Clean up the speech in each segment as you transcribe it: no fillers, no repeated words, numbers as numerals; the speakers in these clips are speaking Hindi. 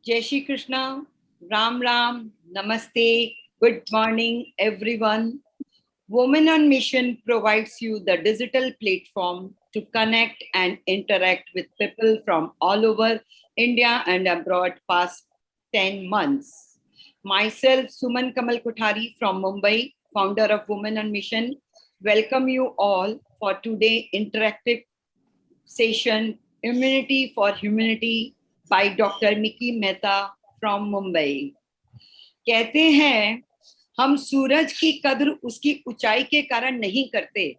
Jai Shri Krishna, Ram Ram, Namaste, good morning everyone. Women on Mission provides you the digital platform to connect and interact with people from all over India and abroad past 10 months. Myself, Suman Kamal Kothari from Mumbai, founder of Women on Mission, welcome you all for today interactive session Immunity for Humanity by Dr. Mickey Mehta from Mumbai. कहते हैं हम सूरज की कद्र उसकी ऊंचाई के कारण नहीं करते,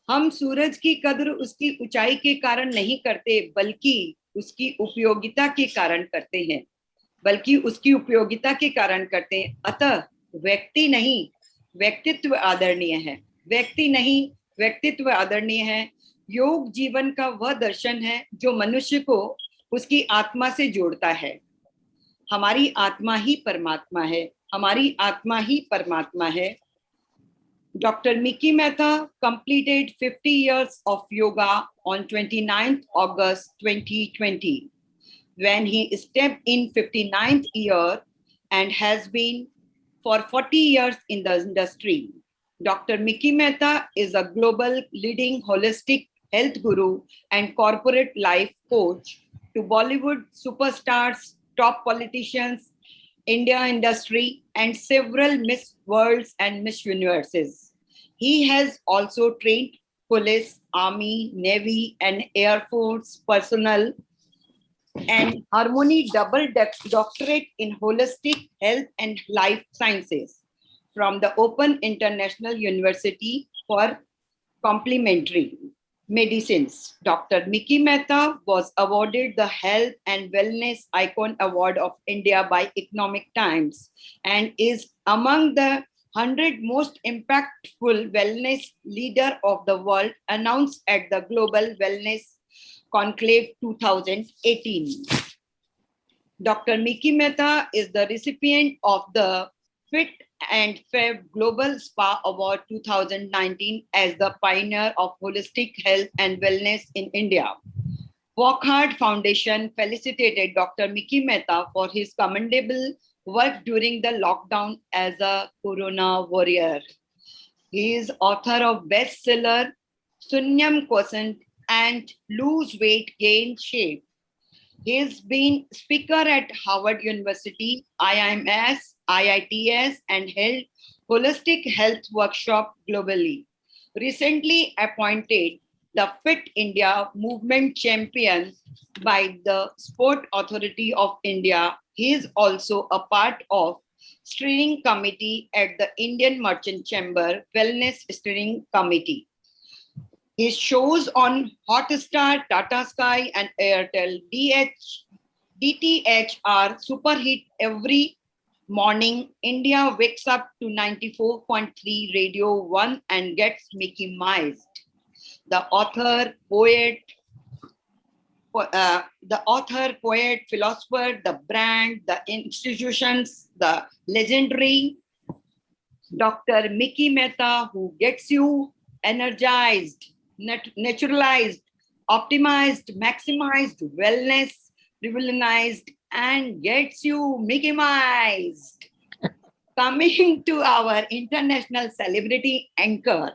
हम सूरज की कद्र उसकी ऊंचाई के कारण नहीं करते बल्कि उसकी उपयोगिता के कारण करते हैं, बल्कि उसकी उपयोगिता के कारण करते हैं। अतः व्यक्ति नहीं व्यक्तित्व आदरणीय है, व्यक्ति नहीं व्यक्तित्व आदरणीय है। योग जीवन का वह दर्शन है जो मनुष्य को उसकी आत्मा से जोड़ता है। हमारी आत्मा ही परमात्मा है, हमारी आत्मा ही परमात्मा है। Dr. Mickey Mehta completed 50 years of yoga on 29th August 2020 when he stepped in 59th year and has been for 40 years in the industry. Dr. Mickey Mehta is a global leading holistic health guru and corporate life coach to Bollywood superstars, top politicians, India industry, and several Miss Worlds and Miss Universes. He has also trained police, army, navy, and air force personnel and Harmony double doctorate in holistic health and life sciences from the Open International University for Complementary Medicines. Dr. Mickey Mehta was awarded the Health and Wellness Icon Award of India by Economic Times and is among the 100 most impactful wellness leader of the world announced at the Global Wellness Conclave 2018. Dr. Mickey Mehta is the recipient of the Fit and Fab Global Spa Award 2019 as the pioneer of holistic health and wellness in India. Walk Hard Foundation felicitated Dr. Mickey Mehta for his commendable work during the lockdown as a Corona warrior. He is author of bestseller Sunyam Quotient and Lose Weight, Gain Shape. He's been speaker at Harvard University, IIMS, IITS, and held holistic health workshop globally. Recently appointed the Fit India movement champion by the Sport Authority of India, he is also a part of steering committee at the Indian Merchant Chamber Wellness Steering Committee. His shows on Hotstar, Tata Sky, and Airtel DTH are super hit every morning. India wakes up to 94.3 Radio 1 and gets Mickey Mized. The author, poet, philosopher, the brand, the institutions, the legendary Dr. Mickey Mehta, who gets you energized, naturalized, optimized, maximized, wellness, revolutionized, and gets you Mickey-mized. Coming to our international celebrity anchor,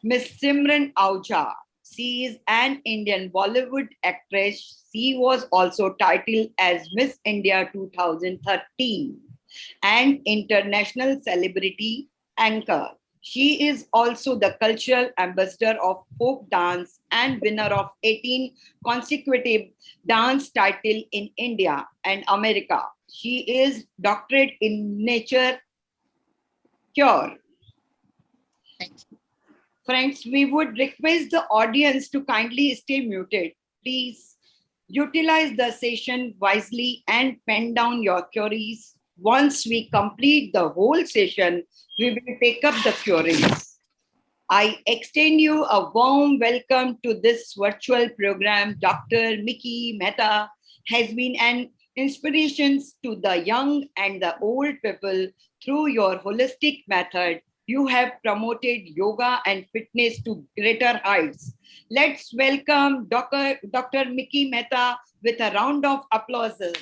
Miss Simran Ahuja. She is an Indian Bollywood actress. She was also titled as Miss India 2013 and international celebrity anchor. She is also the cultural ambassador of folk dance and winner of 18 consecutive dance titles in India and America. She is doctorate in nature cure. Friends, we would request the audience to kindly stay muted. Please utilize the session wisely and pen down your queries. Once we complete the whole session, we will take up the queries. I extend you a warm welcome to this virtual program. Dr. Mickey Mehta has been an inspiration to the young and the old people through your holistic method. You have promoted yoga and fitness to greater heights. Let's welcome Dr. Mickey Mehta with a round of applauses.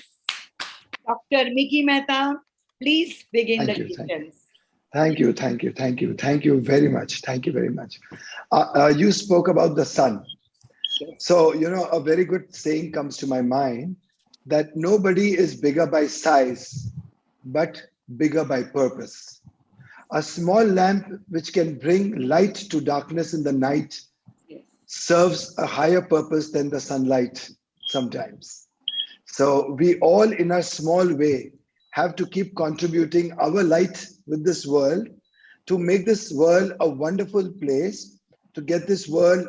Dr. Mickey Mehta, please begin the Thank you. Thank you. questions. Thank you. Thank you. Thank you. Thank you very much. Thank you very much. You spoke about the sun. Yes. So, a very good saying comes to my mind that nobody is bigger by size, but bigger by purpose. A small lamp which can bring light to darkness in the night Yes. serves a higher purpose than the sunlight sometimes. So we all, in a small way, have to keep contributing our light with this world to make this world a wonderful place, to get this world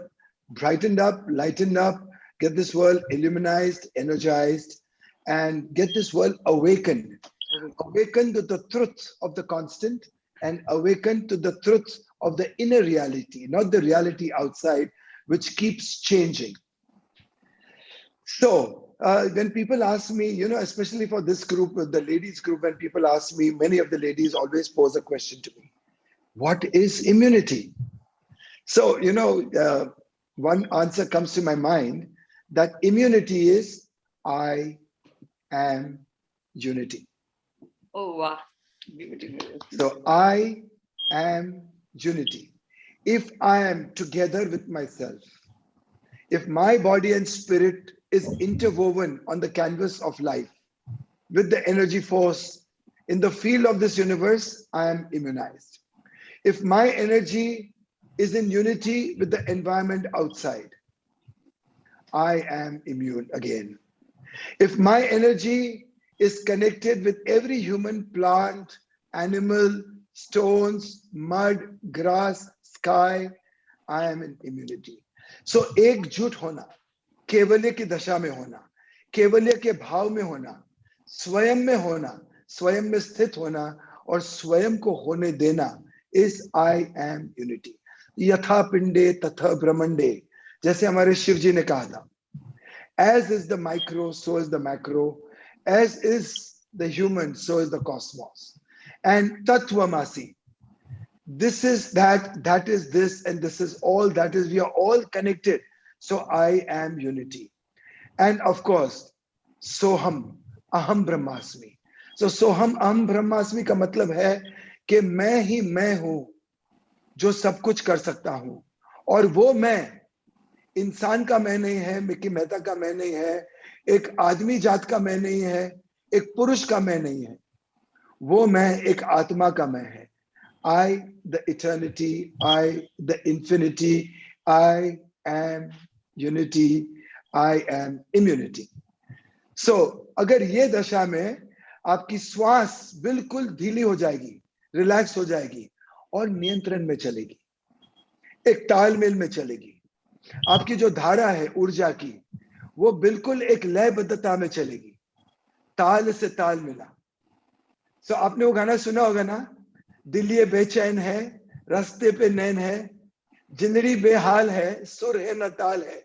brightened up, lightened up, get this world illuminized, energized, and get this world awakened. Awakened to the truth of the constant and awakened to the truth of the inner reality, not the reality outside, which keeps changing. So when people ask me, especially for this group, the ladies group, when people ask me, many of the ladies always pose a question to me: what is immunity? So, one answer comes to my mind that immunity is I am unity. Oh, wow. Beautiful. So I am unity. If I am together with myself, if my body and spirit is interwoven on the canvas of life with the energy force in the field of this universe, I am immunized. If my energy is in unity with the environment outside, I am immune again. If my energy is connected with every human, plant, animal, stones, mud, grass, sky, I am in immunity. So एकजुट होना, केवल्य की दशा में होना, केवल्य के भाव में होना, स्वयं में होना, स्वयं में स्थित होना और स्वयं को होने देना is I am unity. यथा पिंडे तथा ब्रह्मंडे, जैसे हमारे शिव जी ने कहा था, as is the micro, so is the macro. As is the human, so is the cosmos. And Tattvamasi, this is that, that is this, and this is all that is. We are all connected. So I am unity. And of course, Soham, Aham Brahmasmi. So Soham, Aham Brahmasmi का मतलब है कि मैं ही मैं हूं जो सब कुछ कर सकता हूं. और वो मैं इंसान का मैं नहीं है, मिकी मेहता का मैं नहीं है, एक आदमी जात का मैं नहीं है, एक पुरुष का मैं नहीं है. वो मैं एक आत्मा का मैं है. I, the eternity, I, the infinity, I am unity, I am immunity. So, अगर ये दशा में आपकी श्वास बिल्कुल ढीली हो जाएगी, रिलैक्स हो जाएगी और नियंत्रण में चलेगी, एक तालमेल में चलेगी, आपकी जो धारा है ऊर्जा की, वो बिल्कुल एक लयबद्धता में चलेगी, ताल से ताल मिला. सो आपने वो गाना सुना होगा ना, दिल ये बेचैन है, रास्ते पे नैन है, जिंदड़ी बेहाल है, सुर है न ताल है,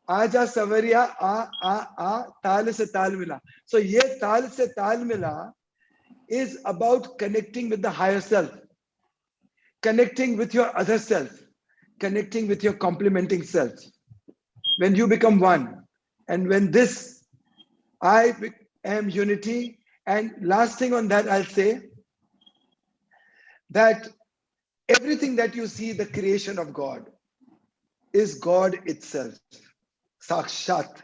आजा सवरिया आ आ आ, ताल से ताल मिला. सो ये ताल से ताल मिला is about connecting with the higher self, connecting with your other self, connecting with your complementing self. When you become one, and when this I am unity. And last thing on that, I'll say that everything that you see, the creation of God, is God itself. Sakshat.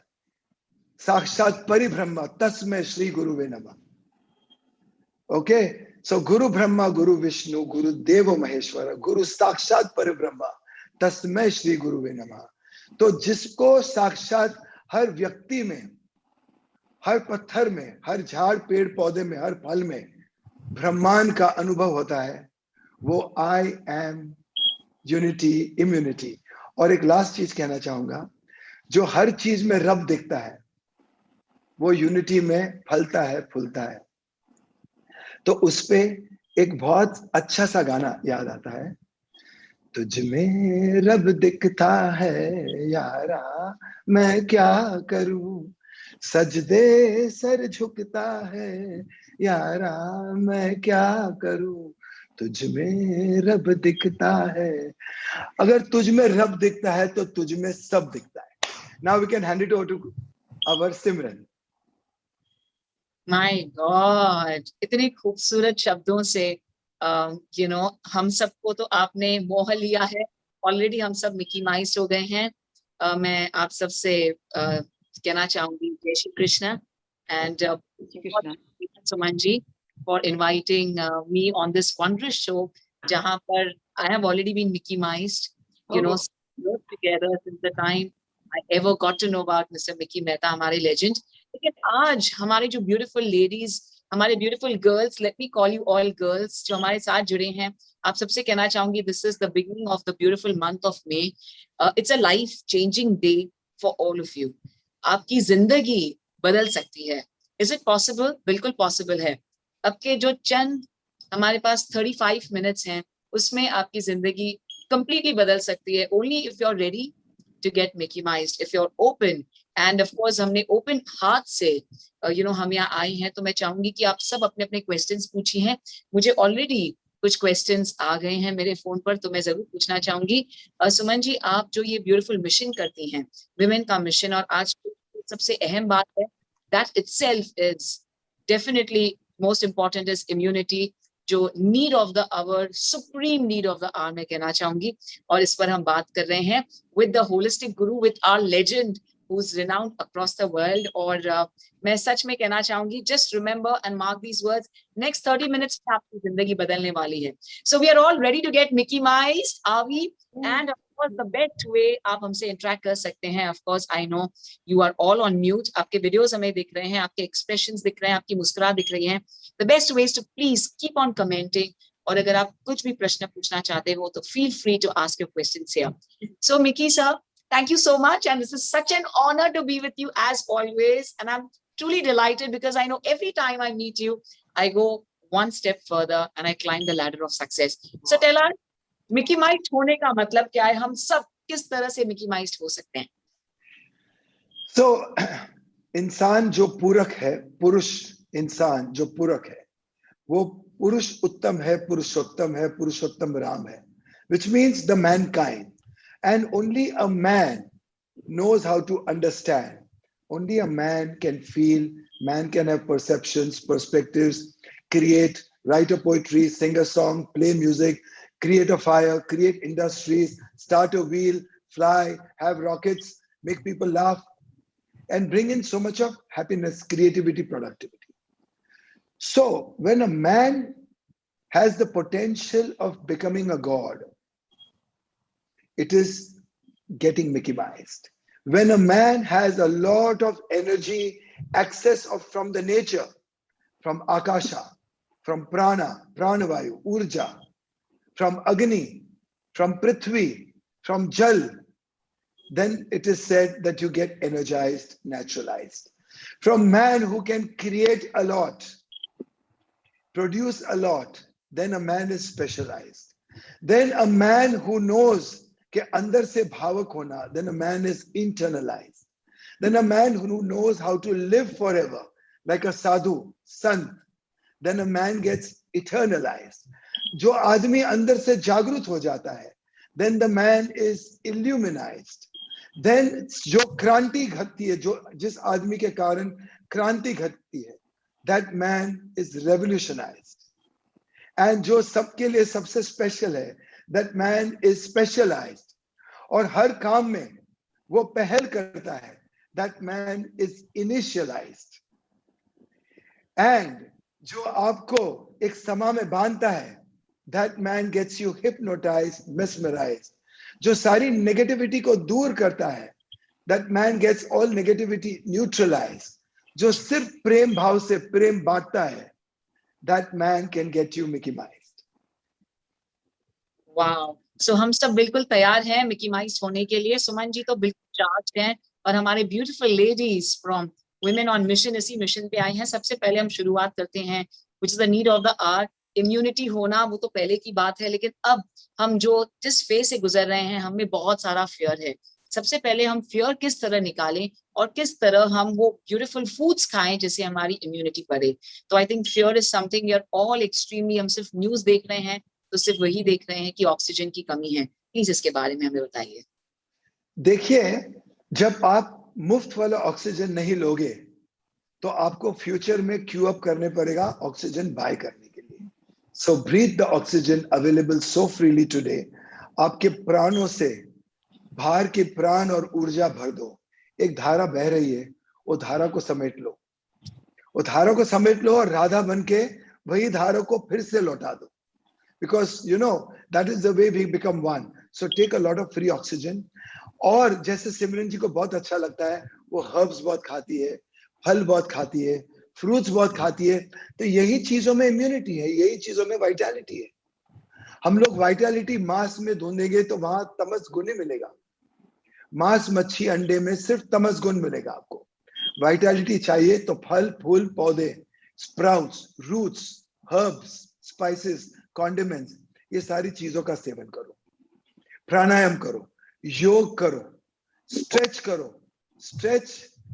Sakshat Paribrahma. Tasmai Shri Guruve Namah. Okay? So Guru Brahma, Guru Vishnu, Guru Deva Maheshwara, Guru Sakshat Paribrahma. Tasmai Shri Guruve Namah. तो जिसको साक्षात हर व्यक्ति में, हर पत्थर में, हर झाड़ पेड़ पौधे में, हर फल में ब्रह्मांड का अनुभव होता है, वो आई एम यूनिटी, इम्यूनिटी. और एक लास्ट चीज कहना चाहूंगा, जो हर चीज में रब दिखता है वो यूनिटी में फलता है, फूलता है. तो उस पे एक बहुत अच्छा सा गाना याद आता है, तुझ में रब दिखता है यारा मैं क्या करूं, सजदे सर झुकता है यारा मैं क्या करूं, तुझ में रब दिखता है. अगर तुझ में रब दिखता है तो तुझ में सब दिखता है. Now we can hand it over to our Simran. My God, इतने खूबसूरत शब्दों से हम सबको तो आपने मोह लिया है ऑलरेडी। हम सब मिकी माइज हो गए हैं। मैं आप सबसे कहना चाहूंगी जय Shri Krishna and Krishna. Suman ji for inviting me on this wonderous show, जहां पर I have already been Mickeyized, Oh, together since the time I ever got to know about Mr. Mickey Mehta, हमारे लेजेंड। लेकिन आज हमारे जो ब्यूटीफुल लेडीज, हमारे beautiful girls, let me call you all girls, जो हमारे साथ जुड़े हैं, आप सबसे कहना चाहूंगी this is the beginning of the beautiful month of May. It's a life changing day for all of you. आपकी जिंदगी बदल सकती है। Is it possible? बिल्कुल पॉसिबल है। अब के जो चंद हमारे पास 35 मिनट्स हैं, उसमें आपकी जिंदगी completely बदल सकती है। only if you're ready to get Mickey-ized, if you're open, and of course हमने open हाथ से हम यहाँ आए हैं, तो मैं चाहूंगी कि आप सब अपने अपने क्वेश्चंस पूछी हैं। मुझे ऑलरेडी कुछ क्वेश्चंस आ गए हैं मेरे फोन पर, तो मैं जरूर पूछना चाहूंगी। सुमन जी, आप जो ये ब्यूटीफुल मिशन करती हैं, विमेन का मिशन, और आज सबसे अहम बात है that itself is definitely most important is immunity, जो need of the hour, supreme need of the hour मैं कहना चाहूंगी। और इस पर हम बात कर रहे हैं with the holistic guru, with our legend who is renowned across the world। और मैं सच में कहना चाहूंगी, just remember and mark these words, next 30 minutes में आपकी जिंदगी बदलने वाली है। So we are all ready to get Mickey Mouse, are we? And of course the best way आप हमसे interact कर सकते हैं, of course I know you are all on mute, आपके वीडियोस हमें दिख रहे हैं, आपके एक्सप्रेशंस दिख रहे हैं, आपकी मुस्कुराहट दिख रही है। The best way is to please keep on commenting, और अगर आप कुछ भी प्रश्न पूछना चाहते हो तो feel free to ask your questions here। So Mickey sir, thank you so much, and this is such an honor to be with you as always, and I'm truly delighted because I know every time I meet you I go one step further and I climb the ladder of success। So tell us, Mickeyized होने का मतलब क्या है? हम सब किस तरह से मिकी माइज्ड हो सकते हैं? So, इंसान जो पूरक है, पुरुष इंसान जो पूरक है, वो पुरुष उत्तम है, पुरुषोत्तम है, पुरुषोत्तम राम है, which means the mankind, and only a man knows how to understand. Only a man can feel, man can have perceptions, perspectives, create, write a poetry, sing a song, play music, create a fire, create industries, start a wheel, fly, have rockets, make people laugh, and bring in so much of happiness, creativity, productivity. So when a man has the potential of becoming a god, it is getting Mickey-ized. When a man has a lot of energy, access from the nature, from Akasha, from Prana, Pranavayu, Urja, from Agni, from Prithvi, from Jal, then it is said that you get energized, naturalized. From man who can create a lot, produce a lot, then a man is specialized. Then a man who knows कि अंदर से भावक होना, then a man is internalized. Then a man who knows how to live forever, like a sadhu, sant, then a man gets eternalized. जो आदमी अंदर से जागृत हो जाता है, then the man is illuminized. Then जो क्रांति घटती है, जो जिस आदमी के कारण क्रांति घटती है, that man is revolutionized. And जो सबके लिए सबसे स्पेशल है, that man is specialized. और हर काम में वो पहल करता है, that man is initialized. And जो आपको एक समा में बांधता है, that man gets you hypnotized, mesmerized. जो सारी नेगेटिविटी को दूर करता है, that man gets all negativity neutralized. जो सिर्फ प्रेम भाव से प्रेम बांटता है, that man can get you Mickey-ized. Wow, so हम सब बिल्कुल तैयार हैं मिकी माइज्ड होने के लिए। सुमन जी तो बिल्कुल चार्ज हैं, और हमारे beautiful ladies from women on mission इसी मिशन पे आई हैं। सबसे पहले हम शुरुआत करते हैं, which is the need of the hour. Immunity होना वो तो पहले की बात है, लेकिन अब हम जो जिस फेज से गुजर रहे हैं, हमें बहुत सारा फियर है। सबसे पहले हम फियर किस तरह निकालें और किस तरह हम वो ब्यूटीफुल फूड्स खाएं जिससे हमारी इम्यूनिटी बढ़े। तो I think fear is something your all extremely, हम सिर्फ न्यूज देख रहे हैं तो सिर्फ वही देख रहे हैं कि ऑक्सीजन की कमी है। प्लीज इसके बारे में हमें बताइए। देखिए, जब आप मुफ्त वाला ऑक्सीजन नहीं लोगे, तो आपको फ्यूचर में क्यू अप करने पड़ेगा ऑक्सीजन बाय करने के लिए. So breathe the oxygen available so freely today. आपके प्राणों से बाहर के प्राण और ऊर्जा भर दो. एक धारा बह रही है, वो धारा को समेट लो, वो धारा को समेट लो और राधा बन के वही धारा को फिर से लौटा दो. Because you know that is the way we become one. So take a lot of free oxygen. और जैसे सिमरन जी को बहुत अच्छा लगता है, वो हर्ब्स बहुत खाती है, फल बहुत खाती है, फ्रूट्स बहुत खाती है. तो यही चीजों में इम्यूनिटी है, यही चीजों में वाइटैलिटी है. हम लोग वाइटैलिटी मांस में ढूंढेंगे तो वहां तमस गुण ही मिलेगा. मांस, मच्छी, अंडे में सिर्फ तमस गुण मिलेगा आपको. वाइटैलिटी चाहिए तो फल, फूल, पौधे, sprouts, roots, herbs, spices, condiments, ये सारी चीजों का सेवन करो. प्राणायाम करो, योग करो, स्ट्रेच करो. स्ट्रेच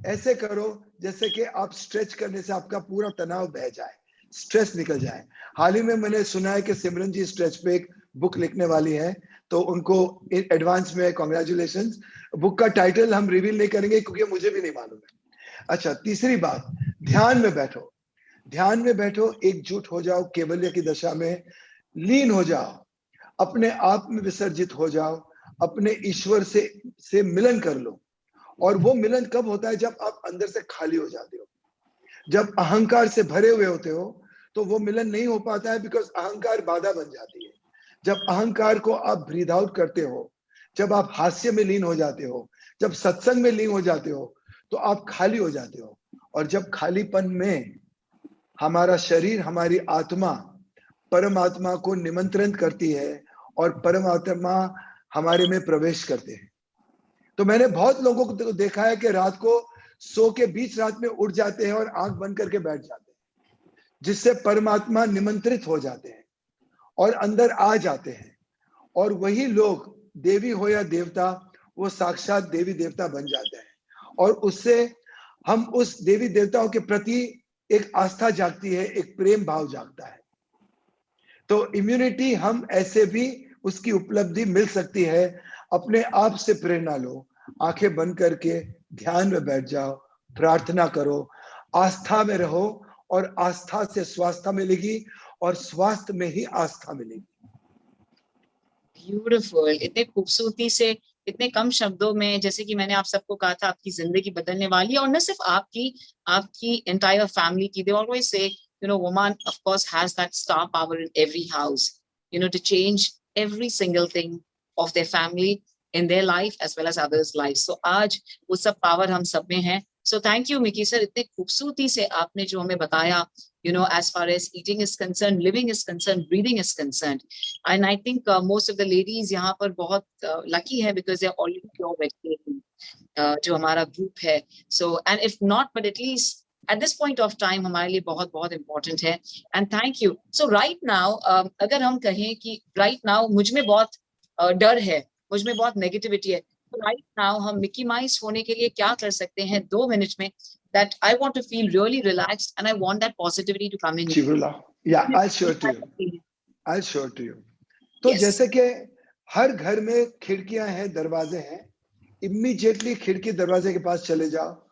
ऐसे करो जैसे कि आप स्ट्रेच करने से आपका पूरा तनाव बह जाए, स्ट्रेस निकल जाए. हाल ही में मैंने सुना है कि सिमरन जी स्ट्रेच पे एक बुक लिखने वाली है, तो उनको एडवांस में कॉन्ग्रेचुलेशंस. बुक का टाइटल हम रिवील नहीं करेंगे क्योंकि मुझे भी नहीं मालूम है. अच्छा, तीसरी बात, ध्यान में बैठो. ध्यान में बैठो, एकजुट हो जाओ, केवल्य की दशा में लीन हो जाओ, अपने आप में विसर्जित हो जाओ, अपने ईश्वर से मिलन कर लो. और वो मिलन कब होता है? जब आप अंदर से खाली हो जाते हो. जब अहंकार से भरे हुए होते हो तो वो मिलन नहीं हो पाता है, बिकॉज अहंकार बाधा बन जाती है. जब अहंकार को आप ब्रीथ आउट करते हो, जब आप हास्य में लीन हो जाते हो, जब सत्संग में लीन हो जाते हो, तो आप खाली हो जाते हो. और जब खालीपन में हमारा शरीर, हमारी आत्मा परमात्मा को निमंत्रण करती है और परमात्मा हमारे में प्रवेश करते हैं. तो मैंने बहुत लोगों को देखा है कि रात को सो के बीच रात में उठ जाते हैं और आंख बंद करके बैठ जाते हैं, जिससे परमात्मा निमंत्रित हो जाते हैं और अंदर आ जाते हैं. और वही लोग, देवी हो या देवता, वो साक्षात देवी देवता बन जाते हैं. और उससे हम उस देवी देवताओं के प्रति एक आस्था जागती है, एक प्रेम भाव जागता है. तो इम्यूनिटी हम ऐसे भी उसकी उपलब्धि मिल सकती है. अपने आप से प्रेरणा लो, आंखें बंद करके ध्यान में बैठ जाओ, प्रार्थना करो, आस्था में रहो, और आस्था से स्वास्थ्य मिलेगी और स्वास्थ्य में ही आस्था मिलेगी. ब्यूटीफुल. इतने खूबसूरती से, इतने कम शब्दों में, जैसे कि मैंने आप सबको कहा था, आपकी जिंदगी बदलने वाली है. और न सिर्फ आपकी, आपकी एंटायर फैमिली की. They always say, you know, woman of course has that star power in every house, you know, to change every single thing of their family, in their life as well as others' lives. So आज वो सब पावर हम सब में है. So thank you Mickey sir, इतने खूबसूरती से आपने जो हमें बताया, you know, as far as eating is concerned, living is concerned, breathing is concerned. And I think most of the ladies यहाँ पर बहुत lucky है, because they are already pure vegetarian, जो हमारा ग्रुप है. So and if not, but at least at this point of time हमारे लिए बहुत बहुत important है. And thank you. So right now अगर हम कहें कि right now मुझ में बहुत डर है, मुझ में बहुत नेगेटिविटी है, तो right now हम मिकी माइस होने के लिए क्या कर सकते हैं 2 मिनट में, that I want to feel really relaxed and I want that positivity to come in. Chivula, yeah, I'll show it to you. I'll show it to you. तो Yes. जैसे कि हर घर में खिड़कियां हैं, दरवाजे हैं, इमीडिएटली खिड़की दरवाजे के पास चले जाओ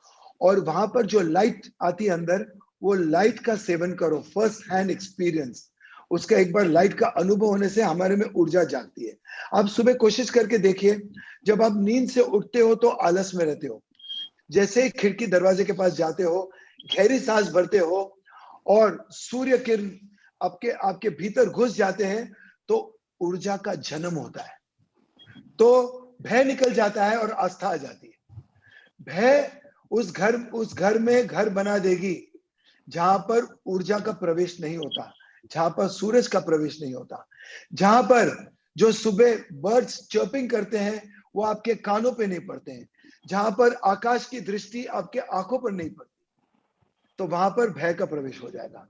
और वहां पर जो लाइट आती है अंदर, वो लाइट का सेवन करो. फर्स्ट हैंड एक्सपीरियंस, उसका एक बार लाइट का अनुभव होने से हमारे में ऊर्जा जागती है. आप सुबह कोशिश करके देखिए, जब आप नींद से उठते हो तो आलस में रहते हो. जैसे ही खिड़की दरवाजे के पास जाते हो, गहरी सांस भरते हो और सूर्य किरण आपके भीतर घुस जाते हैं, तो ऊर्जा का जन्म होता है. तो भय निकल जाता है और आस्था आ जाती है. भय उस घर में घर बना देगी जहां पर ऊर्जा का प्रवेश नहीं होता, जहां पर सूरज का प्रवेश नहीं होता, जहां पर जो सुबह बर्ड्स चर्पिंग करते हैं वो आपके कानों पे नहीं पड़ते हैं, जहां पर आकाश की दृष्टि आपके आंखों पर नहीं पड़ती, तो वहां पर भय का प्रवेश हो जाएगा.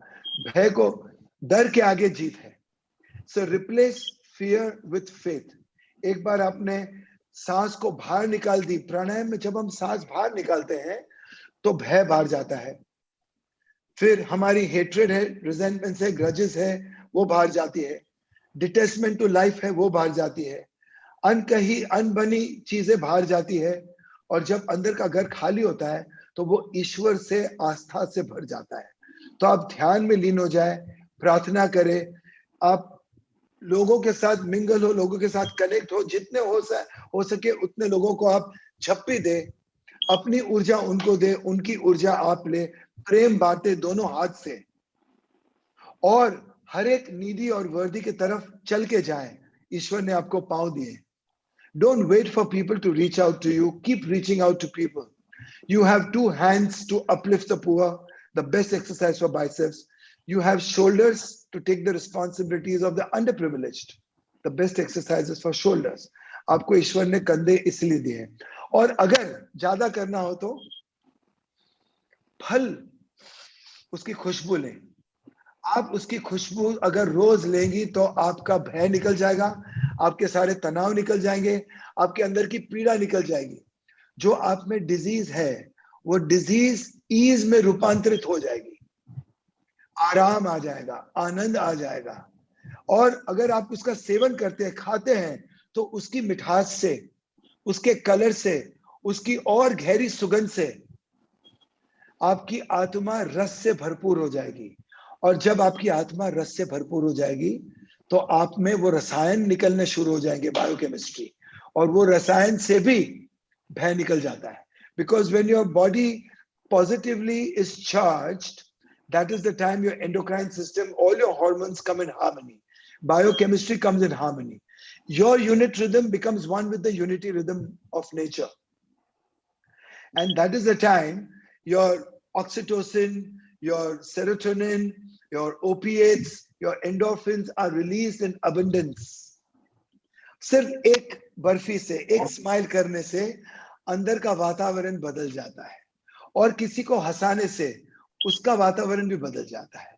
भय को, डर के आगे जीत है. सो रिप्लेस फियर विथ फेथ. एक बार आपने सांस को बाहर निकाल दी. प्राणायाम में जब हम सांस बाहर निकालते हैं तो भय बाहर जाता है. फिर हमारी हेट्रेड है, रिजेंटमेंट है, ग्रजेस है, वो बाहर जाती है. डिटैचमेंट टू लाइफ है, वो बाहर जाती है. अनकही अनबनी चीजें बाहर जाती है. और जब अंदर का घर खाली होता है तो वो ईश्वर से आस्था से भर जाता है। तो आप ध्यान में लीन हो जाए, प्रार्थना करें, आप लोगों के साथ मिंगल हो, लोगों के साथ कनेक्ट हो, जितने हो सके उतने लोगों को आप झप्पी दे, अपनी ऊर्जा उनको दे, उनकी ऊर्जा आप ले, प्रेम बांटे दोनों हाथ से, और हर एक नीडी और वर्दी की तरफ चल के जाए। ईश्वर ने आपको पांव दिए। Don't wait for people to reach out to you. Keep reaching out to people. You have 2 hands to uplift the poor, the best exercise for biceps. You have shoulders to take the responsibilities of the underprivileged. The best exercise is for shoulders. आपको ईश्वर ने कंधे इसलिए दिए हैं। और अगर ज्यादा करना हो तो फल, उसकी खुशबू लें। आप उसकी खुशबू अगर रोज लेंगी तो आपका भय निकल जाएगा, आपके सारे तनाव निकल जाएंगे, आपके अंदर की पीड़ा निकल जाएगी। जो आप में डिजीज है वो डिजीज ईज में रूपांतरित हो जाएगी, आराम आ जाएगा, आनंद आ जाएगा। और अगर आप उसका सेवन करते हैं, खाते हैं, तो उसकी मिठास से, उसके कलर से, उसकी और गहरी सुगंध से आपकी आत्मा रस से भरपूर हो जाएगी। और जब आपकी आत्मा रस से भरपूर हो जाएगी तो आप में वो रसायन निकलने शुरू हो जाएंगे, बायोकेमिस्ट्री, और वो रसायन से भी भय निकल जाता है। Because when your body positively is charged, that is the time your endocrine system, all your hormones come in harmony, biochemistry comes in harmony, your unit rhythm becomes one with the unity rhythm of nature, and that is the time your oxytocin, your serotonin, your opiates, your endorphins are released in abundance. सिर्फ एक बर्फी से, एक स्माइल करने से अंदर का वातावरण बदल जाता है, और किसी को हंसाने से उसका वातावरण भी बदल जाता है।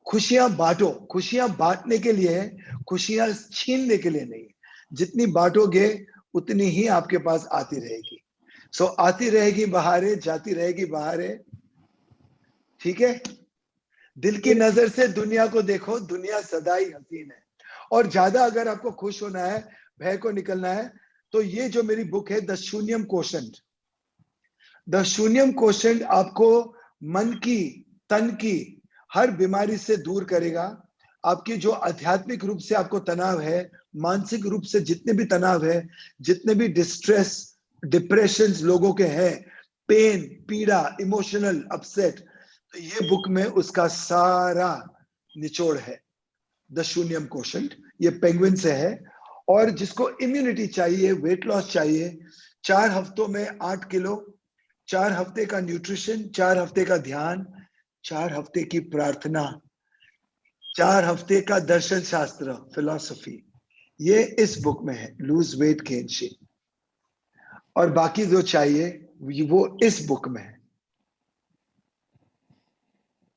खुशियां बांटो, खुशियां बांटने के लिए, खुशियां छीनने के लिए नहीं। जितनी बांटोगे उतनी ही आपके पास आती रहेगी। सो आती रहेगी बहारें, जाती रहेगी बहारें। ठीक है, दिल की नजर से दुनिया को देखो, दुनिया सदा ही हसीन है। और ज्यादा अगर आपको खुश होना है, भय को निकलना है, तो ये जो मेरी बुक है the Shunyam quotient, the Shunyam quotient आपको मन की, तन की हर बीमारी से दूर करेगा। आपकी जो आध्यात्मिक रूप से आपको तनाव है, मानसिक रूप से जितने भी तनाव है, जितने भी डिस्ट्रेस, डिप्रेशन लोगों के हैं, पेन, पीड़ा, इमोशनल अपसेट, तो ये बुक में उसका सारा निचोड़ है, द शून्यम कोशंट। ये पेंगुइन से है। और जिसको इम्यूनिटी चाहिए, वेट लॉस चाहिए, 4 हफ्तों में 8 किलो, 4 हफ्ते का न्यूट्रिशन, 4 हफ्ते का ध्यान, 4 हफ्ते की प्रार्थना, 4 हफ्ते का दर्शन शास्त्र, फिलॉसफी, ये इस बुक में है, लूज वेट गेन शेप। और बाकी जो चाहिए वो इस बुक में है।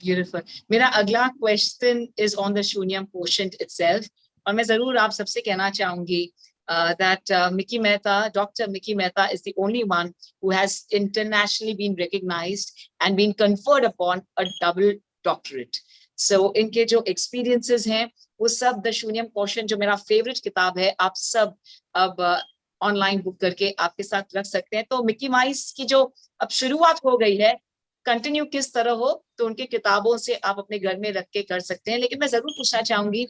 Beautiful. मेरा अगला question is on the Shunyam quotient itself, और मैं जरूर आप सबसे कहना चाहूंगी that Mickey Mehta, Dr. Mickey Mehta is the only one who has internationally been recognized and been conferred upon a double doctorate. So इनके जो experiences हैं वो सब द शून्यम कोशंट, जो मेरा फेवरेट किताब है, आप सब अब ऑनलाइन बुक करके आपके साथ रख सकते हैं। तो मिकी माइस की जो अब शुरुआत हो गई है, कंटिन्यू किस तरह हो, तो उनकी किताबों से आप अपने घर में रख के कर सकते हैं। लेकिन मैं जरूर पूछना चाहूंगी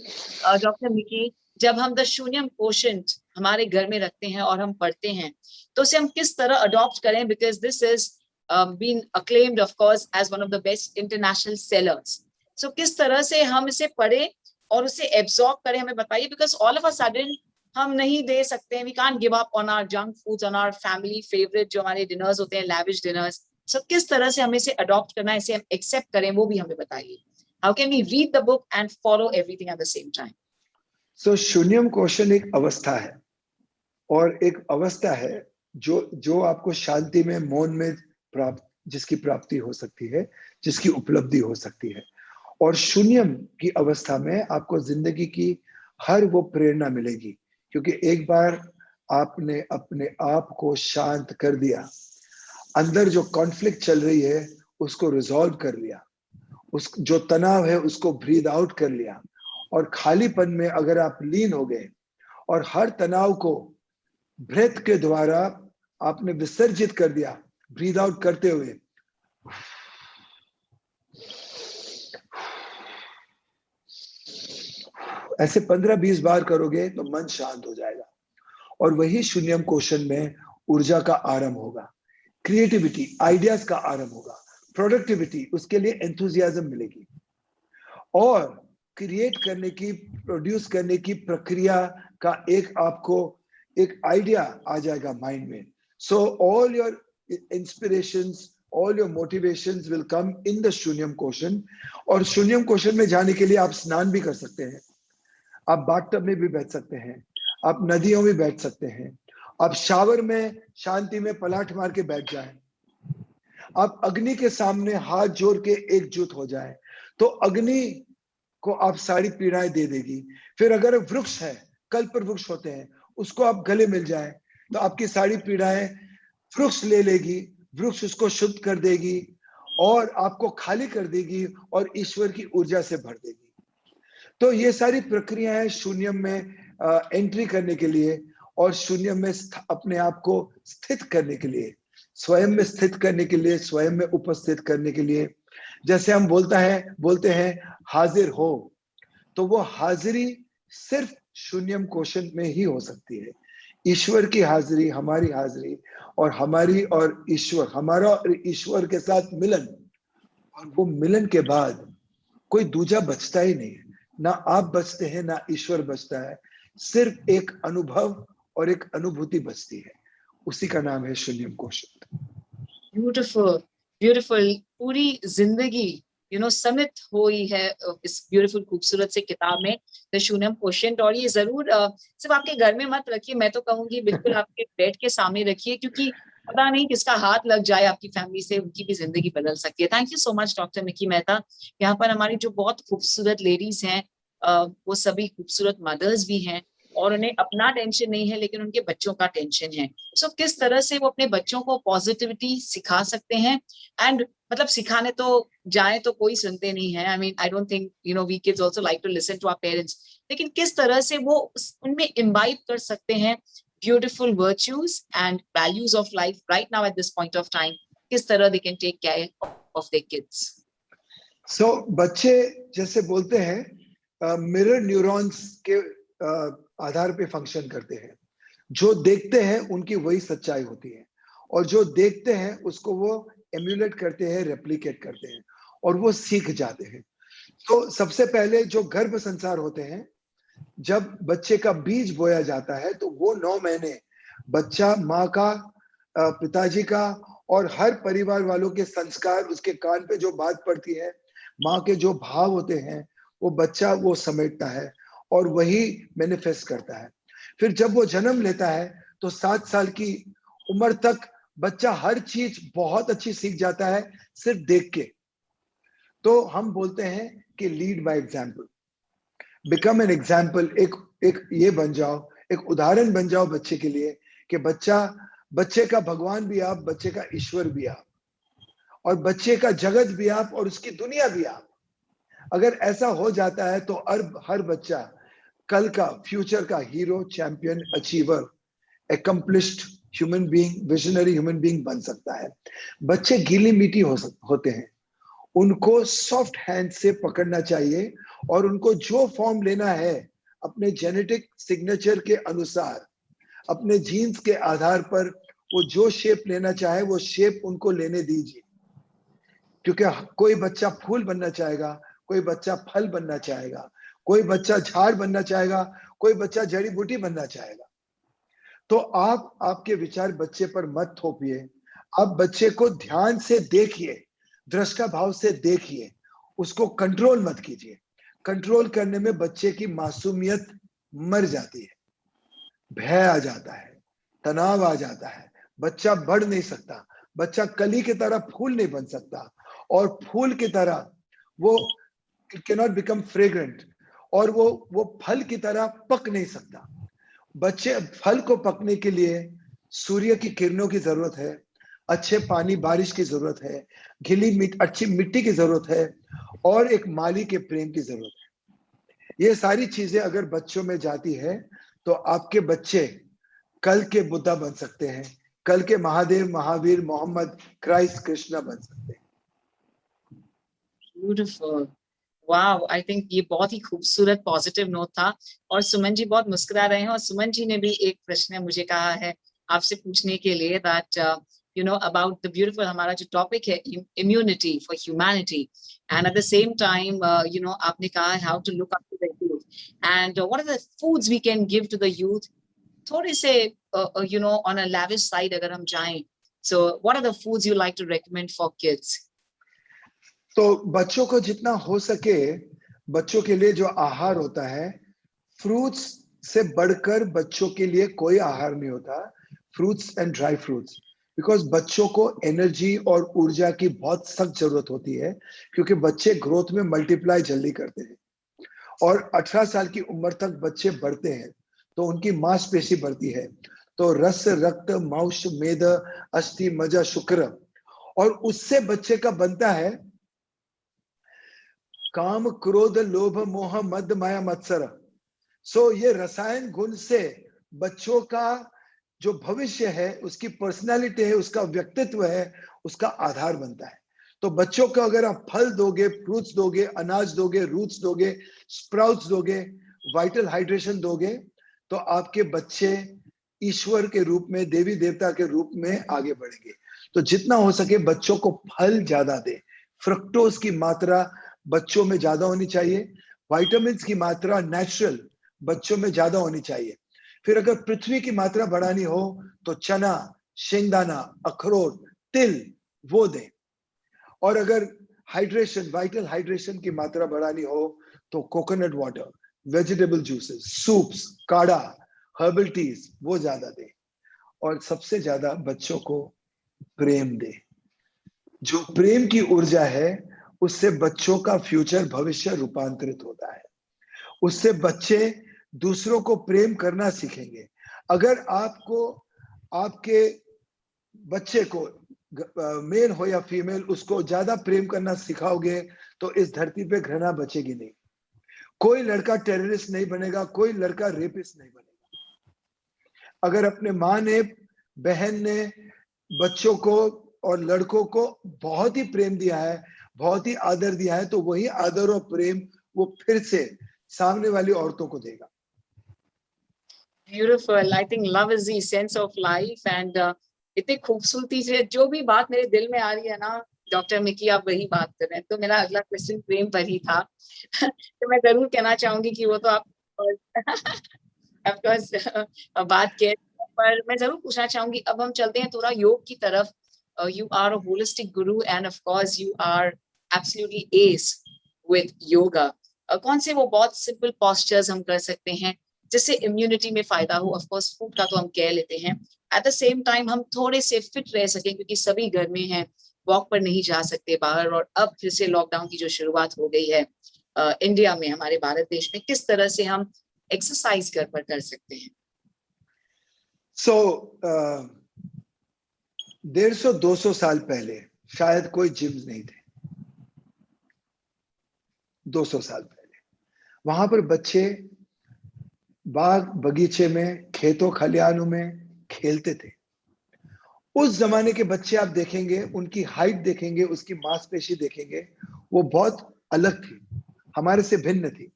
डॉक्टर मिकी, जब हम द शून्यम कोशंट हमारे घर में रखते हैं और हम पढ़ते हैं, तो उसे हम किस तरह अडॉप्ट करें, because this is been acclaimed of course as one of the best international sellers. So किस तरह से हम इसे पढ़ें और उसे एब्जॉर्ब करें, हमें बताइए, because all of a sudden हम नहीं दे सकते हैं, we can't give up on our junk foods, on our family favourite जो हमारे डिनर्स होते हैं, लैविश डिनर्स। सो किस तरह से हमें इसे अडॉप्ट करना है, इसे हम एक्सेप्ट करें, वो भी हमें बताइए। How can we read the book and follow everything at the same time? So Shunyam quotient एक अवस्था है, और एक अवस्था है जो आपको शांति में, मौन में जिसकी प्राप्ति हो सकती है, जिसकी उपलब्धि हो सकती है। और शून्यम की अवस्था में आपको जिंदगी की हर वो प्रेरणा मिलेगी, क्योंकि एक बार आपने अपने आप को शांत कर दिया, अंदर जो कॉन्फ्लिक्ट चल रही है उसको रिजॉल्व कर लिया, उस जो तनाव है उसको ब्रीद आउट कर लिया, और खालीपन में अगर आप लीन हो गए और हर तनाव को ब्रेथ के द्वारा आपने विसर्जित कर दिया, ब्रीद आउट करते हुए, ऐसे 15-20 बार करोगे तो मन शांत हो जाएगा और वही शून्यम क्वेश्चन में ऊर्जा का आरंभ होगा, क्रिएटिविटी, आइडियाज का आरंभ होगा, प्रोडक्टिविटी, उसके लिए एंथुजियाज्म मिलेगी और क्रिएट करने की, प्रोड्यूस करने की प्रक्रिया का एक आपको एक आइडिया आ जाएगा माइंड में. So all your inspirations, all your motivations will come in the Shunyam question. और शून्यम क्वेश्चन में जाने के लिए आप स्नान भी कर सकते हैं, आप बाथटब में भी बैठ सकते हैं, आप नदियों में बैठ सकते हैं, आप शावर में शांति में पलाठ मार के बैठ जाएं, आप अग्नि के सामने हाथ जोड़ के एकजुट हो जाएं, तो अग्नि को आप सारी पीड़ाएं दे देगी. फिर अगर वृक्ष है, कल्प वृक्ष होते हैं, उसको आप गले मिल जाएं तो आपकी सारी पीड़ाएं वृक्ष ले लेगी, वृक्ष उसको शुद्ध कर देगी और आपको खाली कर देगी और ईश्वर की ऊर्जा से भर देगी. तो ये सारी प्रक्रियाएं शून्यम में एंट्री करने के लिए और शून्यम में अपने आप को स्थित करने के लिए, स्वयं में स्थित करने के लिए, स्वयं में उपस्थित करने के लिए. जैसे हम बोलते हैं हाजिर हो, तो वो हाजिरी सिर्फ शून्यम क्वेश्चन में ही हो सकती है. ईश्वर की हाजिरी, हमारी हाजिरी और हमारी और ईश्वर, हमारा और ईश्वर के साथ मिलन, और वो मिलन के बाद कोई दूजा बचता ही नहीं है, ना आप बचते हैं ना ईश्वर बचता है, सिर्फ एक अनुभव और एक अनुभूति बचती है, उसी का नाम है शून्यम क्वेश्चन. Beautiful, beautiful. पूरी जिंदगी समित हुई है इस ब्यूटीफुल खूबसूरत से किताब में, द शून्यम क्वेश्चन. और ये जरूर सिर्फ आपके घर में मत रखिए, मैं तो कहूंगी बिल्कुल आपके बेड के सामने रखिए, क्योंकि पता नहीं किसका हाथ लग जाए आपकी फैमिली से, उनकी भी जिंदगी बदल सकती है. Thank you so much doctor Mickey Mehta. यहाँ पर हमारी जो बहुत खूबसूरत लेडीज हैं, वो सभी खूबसूरत मदर्स भी हैं और उन्हें अपना टेंशन नहीं है लेकिन उनके बच्चों का टेंशन है. सो किस तरह से वो अपने बच्चों को पॉजिटिविटी सिखा सकते हैं. एंड मतलब सिखाने तो जाए तो कोई सुनते नहीं है. I mean I don't think we kids also like to listen to our parents, लेकिन किस तरह से वो उनमें इम्बाइब कर सकते हैं beautiful virtues and values of life right now at this point of time. किस तरह they can take care of their kids. So बच्चे जैसे बोलते हैं मिरर न्यूरॉन्स के आधार पे फंक्शन करते हैं. जो देखते हैं उनकी वही सच्चाई होती है और जो देखते हैं उसको वो एम्यूलेट करते हैं, रेप्लिकेट करते हैं और वो सीख जाते हैं. तो सबसे पहले जो गर्भ संसार होते हैं, जब बच्चे का बीज बोया जाता है तो वो 9 महीने बच्चा माँ का, पिताजी का और हर परिवार वालों के संस्कार, उसके कान पे जो बात पड़ती है, माँ के जो भाव होते हैं, वो बच्चा वो समेटता है और वही मैनिफेस्ट करता है. फिर जब वो जन्म लेता है तो 7 साल की उम्र तक बच्चा हर चीज बहुत अच्छी सीख जाता है सिर्फ देख के. तो हम बोलते हैं कि lead by example, become an example. एक ये बन जाओ, एक उदाहरण बन जाओ बच्चे के लिए कि बच्चे का भगवान भी आप, बच्चे का ईश्वर भी आप और बच्चे का जगत भी आप और उसकी दुनिया भी आप. अगर ऐसा हो जाता है तो हर बच्चा कल का फ्यूचर का hero, champion, achiever, accomplished human being, visionary human being बन सकता है. बच्चे गीली मिट्टी होते हैं, उनको सॉफ्ट हैंड से पकड़ना चाहिए और उनको जो फॉर्म लेना है अपने जेनेटिक सिग्नेचर के अनुसार, अपने जीन्स के आधार पर वो जो शेप लेना चाहे वो शेप उनको लेने दीजिए. क्योंकि कोई बच्चा फूल बनना चाहेगा, कोई बच्चा फल बनना चाहेगा, कोई बच्चा झाड़ बनना चाहेगा, कोई बच्चा जड़ी बूटी बनना चाहेगा. तो आप आपके विचार बच्चे पर मत थोपिए, आप बच्चे को ध्यान से देखिए, दृष्टा भाव से देखिए, उसको कंट्रोल मत कीजिए. कंट्रोल करने में बच्चे की मासूमियत मर जाती है, भय आ जाता है, तनाव आ जाता है, बच्चा बढ़ नहीं सकता, बच्चा कली की तरह फूल नहीं बन सकता और फूल की तरह वो कैनॉट बिकम फ्रेग्रेंट और वो फल की तरह पक नहीं सकता. बच्चे फल को पकने के लिए सूर्य की किरणों की जरूरत है, अच्छे पानी बारिश की जरूरत है, अच्छी मिट्टी की जरूरत है और एक माली के प्रेम की जरूरत है. ये सारी चीजें अगर बच्चों में जाती है तो आपके बच्चे कल के बुद्धा बन सकते हैं, कल के महादेव, महावीर, मोहम्मद, क्राइस्ट, कृष्णा बन सकते हैं. ब्यूटीफुल, वाओ, आई थिंक ये बहुत ही खूबसूरत पॉजिटिव नोट था। और सुमन जी बहुत मुस्कुरा रहे हैं, और सुमन जी ने भी एक प्रश्न मुझे कहा है आपसे पूछने के लिए, that you know about the beautiful, हमारा जो टॉपिक है immunity for humanity, and at the same time you know आपने कहा how to look after the youth, and what are the foods we can give to the youth, थोड़े से you know on a lavish side अगर हम जाएं, so what are the foods you like to recommend for kids? तो बच्चों को जितना हो सके, बच्चों के लिए जो आहार होता है, फ्रूट्स से बढ़कर बच्चों के लिए कोई आहार नहीं होता, fruits and dry fruits, because बच्चों को एनर्जी और ऊर्जा की बहुत सख्त जरूरत होती है, क्योंकि बच्चे ग्रोथ में मल्टीप्लाई जल्दी करते हैं और 18 साल की उम्र तक बच्चे बढ़ते हैं, तो उनकी मांसपेशी बढ़ती है, तो रस, रक्त, मांस, मेद, अस्थि, मज्जा, शुक्र, और उससे बच्चे का बनता है काम, क्रोध, लोभ, मोह, मद, माया, मत्सर। सो ये रसायन गुण से बच्चों का जो भविष्य है, उसकी पर्सनालिटी है, उसका व्यक्तित्व है, उसका आधार बनता है। तो बच्चों को अगर आप फल दोगे, फ्रूट्स दोगे, अनाज दोगे, रूट्स दोगे, स्प्राउट्स दोगे, वाइटल हाइड्रेशन दोगे, तो आपके बच्चे ईश्वर के रूप में, देवी देवता के रूप में आगे बढ़ेंगे। तो जितना हो सके बच्चों को फल ज्यादा दे, फ्रक्टोज की मात्रा बच्चों में ज्यादा होनी चाहिए, विटामिन की मात्रा नेचुरल बच्चों में ज्यादा होनी चाहिए। फिर अगर पृथ्वी की मात्रा बढ़ानी हो तो चना, शेंगदाना, अखरोट, तिल वो दें। और अगर हाइड्रेशन, वाइटल हाइड्रेशन की मात्रा बढ़ानी हो तो coconut water, vegetable juices, soups, काढ़ा, हर्बल टीज वो ज्यादा दें। और सबसे ज्यादा बच्चों को प्रेम दे। जो प्रेम की ऊर्जा है, उससे बच्चों का फ्यूचर, भविष्य रूपांतरित होता है। उससे बच्चे दूसरों को प्रेम करना सीखेंगे। अगर आपको आपके बच्चे को, मेल हो या फीमेल, उसको ज्यादा प्रेम करना सिखाओगे तो इस धरती पे घृणा बचेगी नहीं। कोई लड़का टेररिस्ट नहीं बनेगा, कोई लड़का रेपिस्ट नहीं बनेगा। अगर अपने माँ ने, बहन ने बच्चों को और लड़कों को बहुत ही प्रेम दिया है, बहुत ही आदर दिया है, तो वही आदर और प्रेम वो फिर से सामने वाली औरतों को देगा। Beautiful. I think love is the essence of life, and इतनी खूबसूरती से जो भी बात मेरे दिल में आ रही है ना डॉक्टर मिकी, आप वही बात कर रहे हैं। तो मेरा अगला क्वेश्चन प्रेम पर ही था। तो मैं जरूर कहना चाहूंगी कि वो तो आप ऑफ कोर्स बात के, पर मैं जरूर पूछना चाहूंगी, अब हम चलते हैं थोड़ा योग की तरफ। You are a holistic guru, and of course you are absolutely ace with yoga. कौन से वो बहुत सिंपल पोस्चर्स हम कर सकते हैं जिससे इम्यूनिटी में फायदा हो? ऑफ कोर्स फूड का तो हम कह लेते हैं, एट द सेम टाइम हम थोड़े से फिट रह सकें, क्योंकि सभी घर में हैं, वॉक पर नहीं जा सकते बाहर, और अब फिर से लॉकडाउन की जो शुरुआत हो गई है इंडिया में, हमारे भारत देश में, किस तरह से हम एक्सरसाइज घर पर कर सकते हैं? सो 150-200 साल पहले शायद कोई जिम्स नहीं थे। 200 साल पहले वहां पर बच्चे बाग बगीचे में, खेतों खलिहानों में खेलते थे। उस जमाने के बच्चे आप देखेंगे, उनकी हाइट देखेंगे, उसकी मांसपेशी देखेंगे, वो बहुत अलग थी, हमारे से भिन्न थी।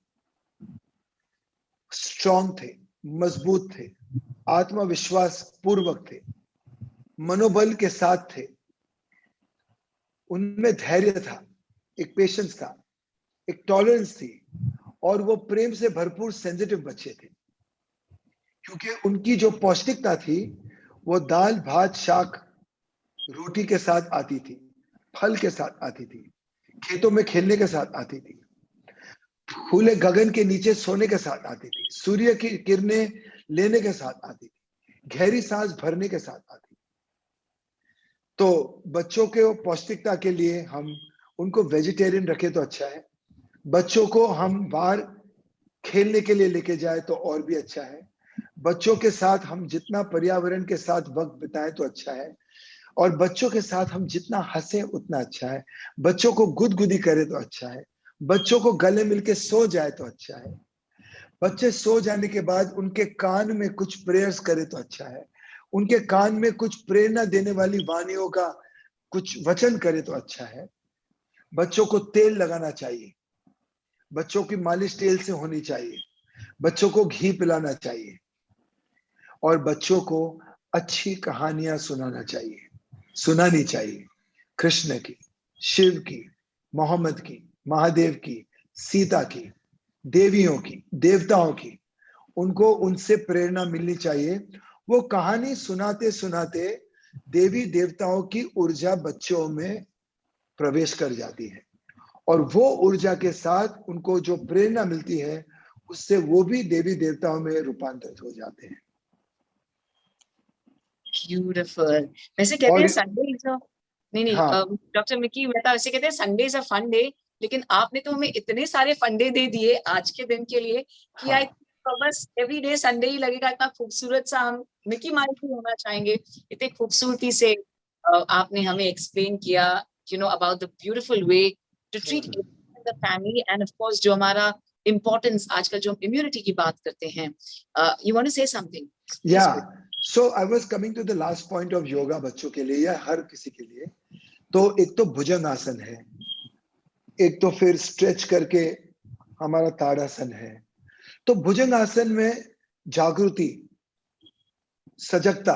स्ट्रॉन्ग थे, मजबूत थे, आत्मविश्वास पूर्वक थे, मनोबल के साथ थे, उनमें धैर्य था, एक पेशेंस था, एक टॉलरेंस थी, और वो प्रेम से भरपूर सेंसिटिव बच्चे थे, क्योंकि उनकी जो पौष्टिकता थी वो दाल, भात, शाक, रोटी के साथ आती थी, फल के साथ आती थी, खेतों में खेलने के साथ आती थी, खुले गगन के नीचे सोने के साथ आती थी, सूर्य की किरणें लेने के साथ आती थी, गहरी सांस भरने के साथ आती थी। तो बच्चों के पौष्टिकता के लिए हम उनको वेजिटेरियन रखें तो अच्छा है। बच्चों को हम बाहर खेलने के लिए लेके जाए तो और भी अच्छा है। बच्चों के साथ हम जितना पर्यावरण के साथ वक्त बिताएं तो अच्छा है, और बच्चों के साथ हम जितना हंसें उतना अच्छा है। बच्चों को गुदगुदी करे तो अच्छा है, बच्चों को गले मिलके सो जाए तो अच्छा है, बच्चे सो जाने के बाद उनके कान में कुछ प्रेयर्स करे तो अच्छा है, उनके कान में कुछ प्रेरणा देने वाली वाणियों का कुछ वचन करे तो अच्छा है। बच्चों को तेल लगाना चाहिए, बच्चों की मालिश तेल से होनी चाहिए, बच्चों को घी पिलाना चाहिए और बच्चों को अच्छी कहानियां सुनानी चाहिए। कृष्ण की, शिव की, मोहम्मद की, महादेव की, सीता की, देवियों की, देवताओं की, उनको उनसे प्रेरणा मिलनी चाहिए। वो कहानी सुनाते सुनाते देवी देवताओं की ऊर्जा बच्चों में प्रवेश कर जाती है और वो ऊर्जा के साथ उनको जो प्रेरणा मिलती है उससे वो भी देवी देवताओं में रूपांतरित हो जाते हैं। ब्यूटीफुल। वैसे कहते हैं और संडे इज अ नहीं हाँ, डॉक्टर मिकी मेहता वैसे कहते हैं Sunday is a fun day, लेकिन आपने तो हमें इतने सारे फंडे दे दिए आज के दिन के लिए कि हाँ, आई बस एवरी डे संडे ही लगेगा। इतना खूबसूरत सा हम मिकी माउस भी होना चाहेंगे। इतनी खूबसूरती से आपने हमें एक्सप्लेन किया about the beautiful way to treat the family and of course जो हमारा इम्पोर्टेंस आजकल जो हम इम्यूनिटी की बात करते हैं। You want to say something? या so I was coming to the last point of yoga बच्चों के लिए या हर किसी के लिए। तो एक तो भुजंगासन है, एक तो फिर स्ट्रेच करके हमारा ताड़ासन है। तो भुजंगासन में जागृति, सजगता,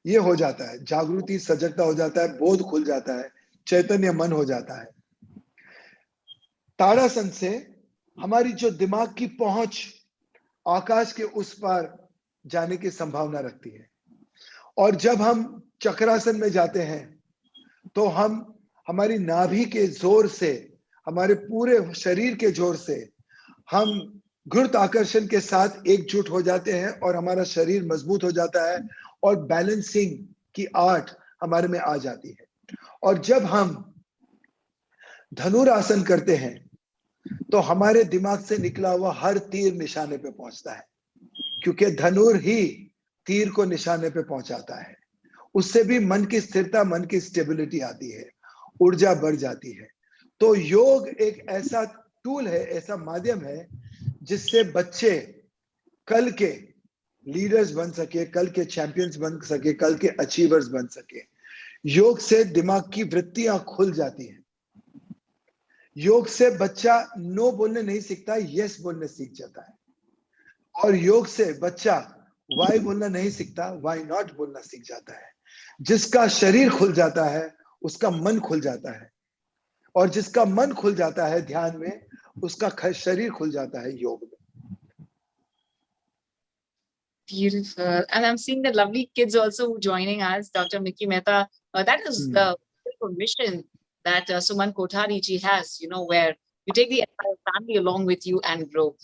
ये हो जाता है, जागृति सजगता हो जाता है, बोध खुल जाता है, चैतन्य मन हो जाता है। ताड़ासन से हमारी जो दिमाग की पहुंच आकाश के उस पार जाने की संभावना रखती है। और जब हम चक्रासन में जाते हैं तो हम हमारी नाभि के जोर से, हमारे पूरे शरीर के जोर से हम गुरुत्वाकर्षण के साथ एकजुट हो जाते हैं और हमारा शरीर मजबूत हो जाता है और बैलेंसिंग की आर्ट हमारे में आ जाती है। और जब हम धनुरासन करते हैं तो हमारे दिमाग से निकला हुआ हर तीर निशाने पे पहुंचता है, क्योंकि धनुर ही तीर को निशाने पे पहुंचाता है। उससे भी मन की स्थिरता, मन की स्टेबिलिटी आती है, ऊर्जा बढ़ जाती है। तो योग एक ऐसा टूल है, ऐसा माध्यम है जिससे बच्चे कल के लीडर्स बन सके, कल के चैंपियंस बन सके, कल के अचीवर्स बन सके। योग से दिमाग की वृत्तियां खुल जाती हैं। योग से बच्चा नो बोलने नहीं सीखता, यस बोलने सीख जाता है। और योग से बच्चा वाई बोलना नहीं सीखता, वाई नॉट बोलना सीख जाता है। जिसका शरीर खुल जाता है उसका मन खुल जाता है, और जिसका मन खुल जाता है ध्यान में, उसका शरीर खुल जाता है योग में। Beautiful. And I'm seeing the lovely kids also joining us, Dr. Mickey Mehta. That is the mission that Suman Kothari ji has, where you take the entire family along with you and grow.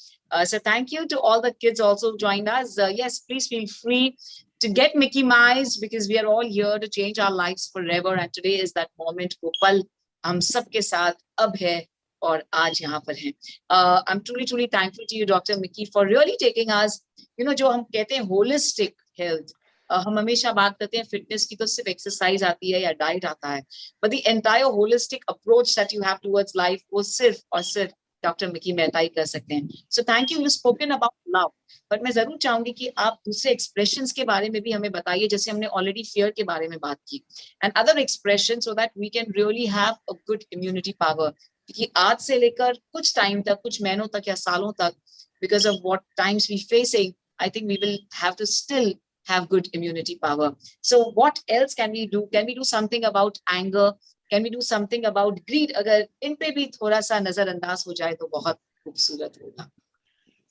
So thank you to all the kids also joined us. Yes, please feel free to get Mickey Mouse because we are all here to change our lives forever. And today is that moment, Gopal, hum sabke saath ab hai और आज यहाँ पर हैं। I'm truly thankful to you, Dr. Mickey, for really taking us, जो हम कहते हैं होलिस्टिक हेल्थ। हम हमेशा बात करते हैं फिटनेस की तो सिर्फ एक्सरसाइज आती है या डाइट आता है, but the entire holistic approach that you have towards life वो सिर्फ और सिर्फ डॉक्टर मिकी मेहता ही कर सकते हैं। So thank you spoken about love, but मैं जरूर चाहूंगी कि आप दूसरे एक्सप्रेशंस के बारे में भी हमें बताइए, जैसे हमने ऑलरेडी फियर के बारे में बात की, and other expression, so that we can really have a good immunity power. क्योंकि आज से लेकर कुछ टाइम तक, कुछ महीनों तक या सालों तक, because of what times we facing, I think we will have to still have good immunity power. So what else can we do? Can we do something about anger? Can we do something about greed? अगर इन पे भी थोड़ा सा नजरअंदाज हो जाए तो बहुत खूबसूरत होगा।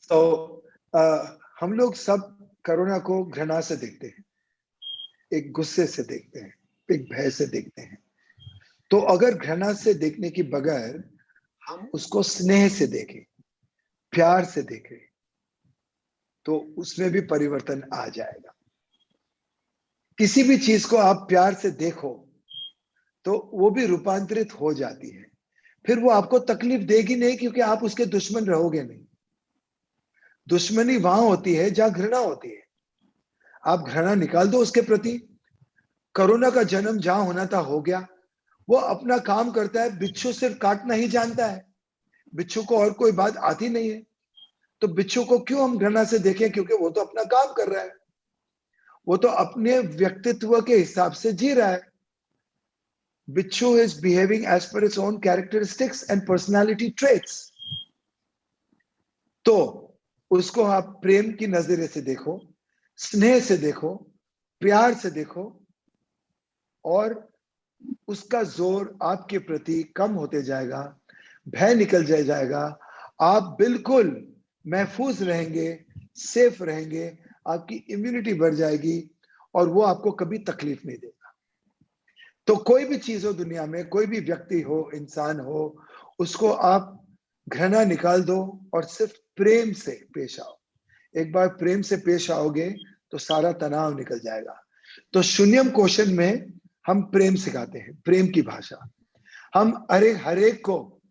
तो हम लोग सब कोरोना को घृणा से देखते हैं, एक गुस्से से देखते हैं, एक भय से देखते हैं। तो अगर घृणा से देखने की बगैर हम उसको स्नेह से देखें, प्यार से देखें, तो उसमें भी परिवर्तन आ जाएगा। किसी भी चीज को आप प्यार से देखो तो वो भी रूपांतरित हो जाती है, फिर वो आपको तकलीफ देगी नहीं, क्योंकि आप उसके दुश्मन रहोगे नहीं। दुश्मनी वहां होती है जहां घृणा होती है। आप घृणा निकाल दो उसके प्रति। कोरोना का जन्म जहां होना था हो गया, वो अपना काम करता है, बिच्छू सिर्फ काटना ही जानता है, बिच्छू को और कोई बात आती नहीं है। तो बिच्छू को क्यों हम घृणा से देखें, क्योंकि वो तो अपना काम कर रहा है, वो तो अपने व्यक्तित्व के हिसाब से जी रहा है। बिच्छू is behaving as per its own characteristics and personality traits. तो उसको आप प्रेम की नजरे से देखो, स्नेह से देखो, प्यार से देखो, और उसका जोर आपके प्रति कम होते जाएगा, भय निकल जाएगा, आप बिल्कुल महफूज रहेंगे, सेफ रहेंगे, आपकी इम्यूनिटी बढ़ जाएगी और वो आपको कभी तकलीफ नहीं देगा। तो कोई भी चीज हो दुनिया में, कोई भी व्यक्ति हो, इंसान हो, उसको आप घृणा निकाल दो और सिर्फ प्रेम से पेश आओ। एक बार प्रेम से पेश आओगे तो सारा तनाव निकल जाएगा। तो शून्यम क्वेश्चन में हम प्रेम सिखाते हैं, प्रेम की भाषा। हम हर एक को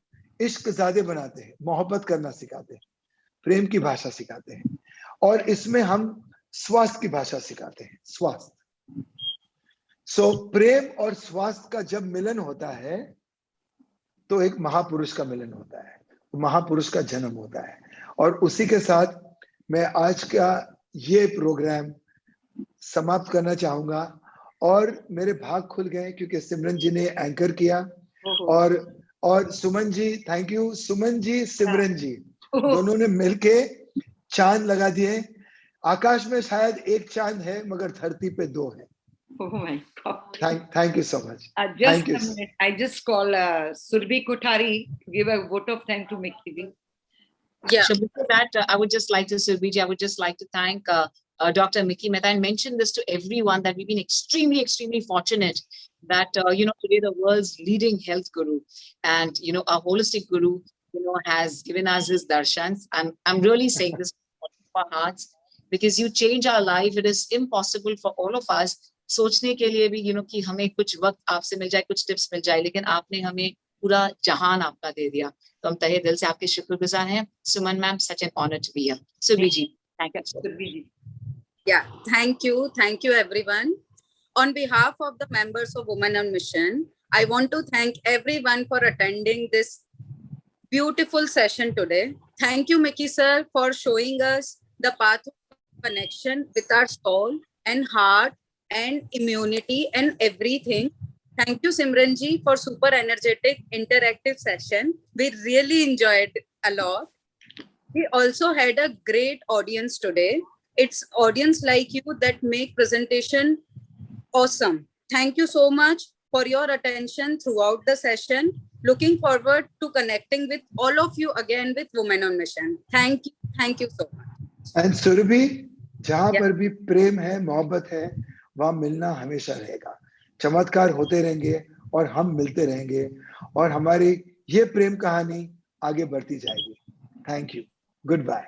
इश्क ज़ादे बनाते हैं, मोहब्बत करना सिखाते हैं, प्रेम की भाषा सिखाते हैं, और इसमें हम स्वास्थ्य की भाषा सिखाते हैं, स्वास्थ्य। सो प्रेम और स्वास्थ्य का जब मिलन होता है तो एक महापुरुष का मिलन होता है, महापुरुष का जन्म होता है। और उसी के साथ मैं आज का ये प्रोग्राम समाप्त करना चाहूंगा। और मेरे भाग खुल गए क्योंकि सिमरन जी ने एंकर किया, और सुमन जी, थैंक यू। सुमन जी, सिमरन जी दोनों ने मिलके चांद लगा दिए। आकाश में शायद एक चांद है मगर धरती पे दो है। Oh my God. Thank you so much. Just a minute. I just call Surbhi Kothari to give a vote of thanks to Mickey ji. Yeah. So before that, I would just like to, Surbhi ji, I would just like to thank Dr. Mickey Mehta and mention this to everyone that we've been extremely, extremely fortunate that, today the world's leading health guru and, our holistic guru, has given us his darshans. I'm really saying this from our hearts because you change our life. It is impossible for all of us सोचने के लिए भी कि हमें कुछ वक्त आपसे मिल जाए, कुछ टिप्स मिल जाए, लेकिन आपने हमें पूरा जहान आपका दे दिया। तो हम तहे दिल से आपके शुक्रगुजार हैं। सुमन ma'am, such an honor to be here. Surbhi ji, thank you. Surbhi ji. Yeah, thank you everyone. On behalf of the members of Women on Mission, I want to thank everyone for attending this beautiful session today. Thank you, Mickey sir, for showing us the path of connection with our soul and heart and immunity and everything. Thank you, Simran ji, for super energetic interactive session. We really enjoyed a lot. We also had a great audience today. It's audience like you that make presentation awesome. Thank you so much for your attention throughout the session. Looking forward to connecting with all of you again with Women on Mission. Thank you so much. And Surbhi, जहाँ पर भी प्रेम है, मोहब्बत है, वहाँ मिलना हमेशा रहेगा। चमत्कार होते रहेंगे और हम मिलते रहेंगे और हमारी ये प्रेम कहानी आगे बढ़ती जाएगी। Thank you, good bye.